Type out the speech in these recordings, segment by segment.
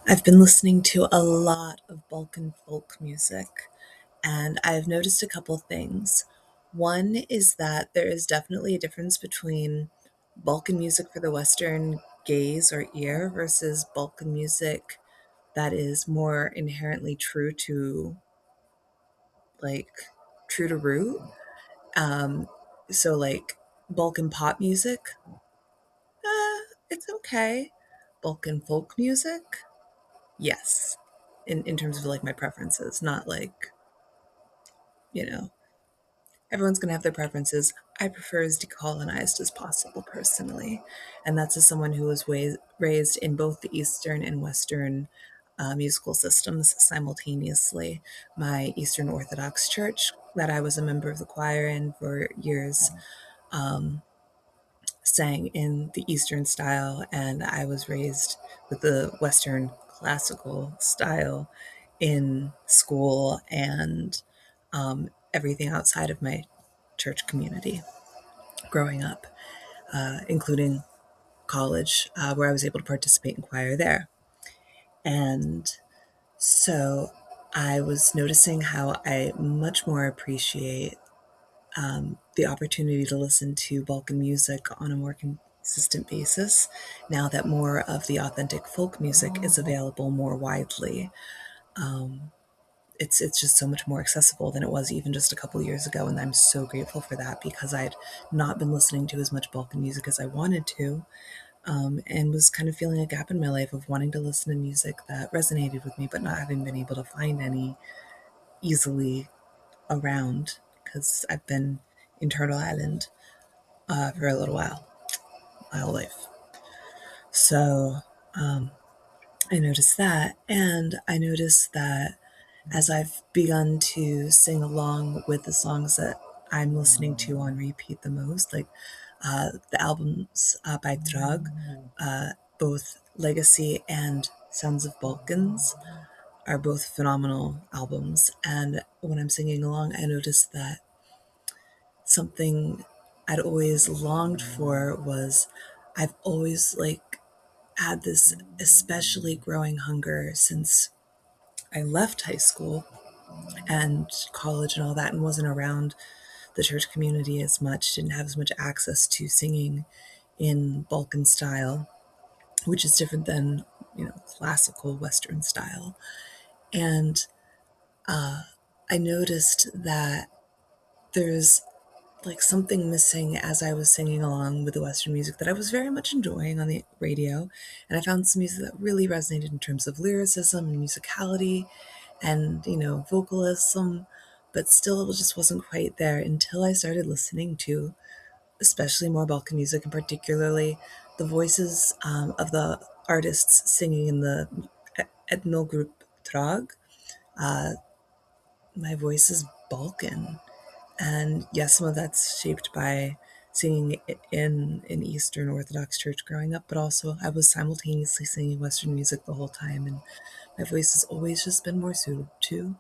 I've been listening to a lot of Balkan folk music, and I've noticed a couple things. One is that there is definitely a difference between Balkan music for the Western gaze or ear versus Balkan music that is more inherently like, true to root. Um, so, Balkan pop music, it's okay. Balkan folk music, yes, in terms of like my preferences, not like, you know, everyone's gonna have their preferences. I prefer as decolonized as possible personally, and that's as someone who was raised in both the Eastern and Western musical systems simultaneously. My Eastern Orthodox church that I was a member of the choir in for years um, sang in the Eastern style, and I was raised with the Western classical style in school and everything outside of my church community growing up, including college, where I was able to participate in choir there. And so I was noticing how I much more appreciate the opportunity to listen to Balkan music on a more consistent basis now that more of the authentic folk music is available more widely. Um, it's just so much more accessible than it was even just a couple years ago, and I'm so grateful for that because I'd not been listening to as much Balkan music as I wanted to, and was kind of feeling a gap in my life of wanting to listen to music that resonated with me, but not having been able to find any easily around because I've been in Turtle Island for a little while, my whole life. So I noticed that, and I noticed that as I've begun to sing along with the songs that I'm listening to on repeat the most, like the albums by Drag, both Legacy and Sons of Balkans, are both phenomenal albums. And when I'm singing along, I noticed that something I'd always longed for was I've always had this especially growing hunger since I left high school and college and all that and wasn't around the church community as much, didn't have as much access to singing in Balkan style, which is different than, classical Western style. And I noticed that there's like something missing as I was singing along with the Western music that I was very much enjoying on the radio. And I found some music that really resonated in terms of lyricism and musicality and, vocalism, but still it just wasn't quite there until I started listening to especially more Balkan music, and particularly the voices of the artists singing in the ethno group Trag. Uh, my voice is Balkan. And yes, some of that's shaped by singing in an Eastern Orthodox church growing up, but also I was simultaneously singing Western music the whole time, and my voice has always just been more suited to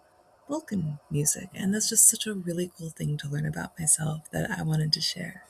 Balkan music. And that's just such a really cool thing to learn about myself that I wanted to share.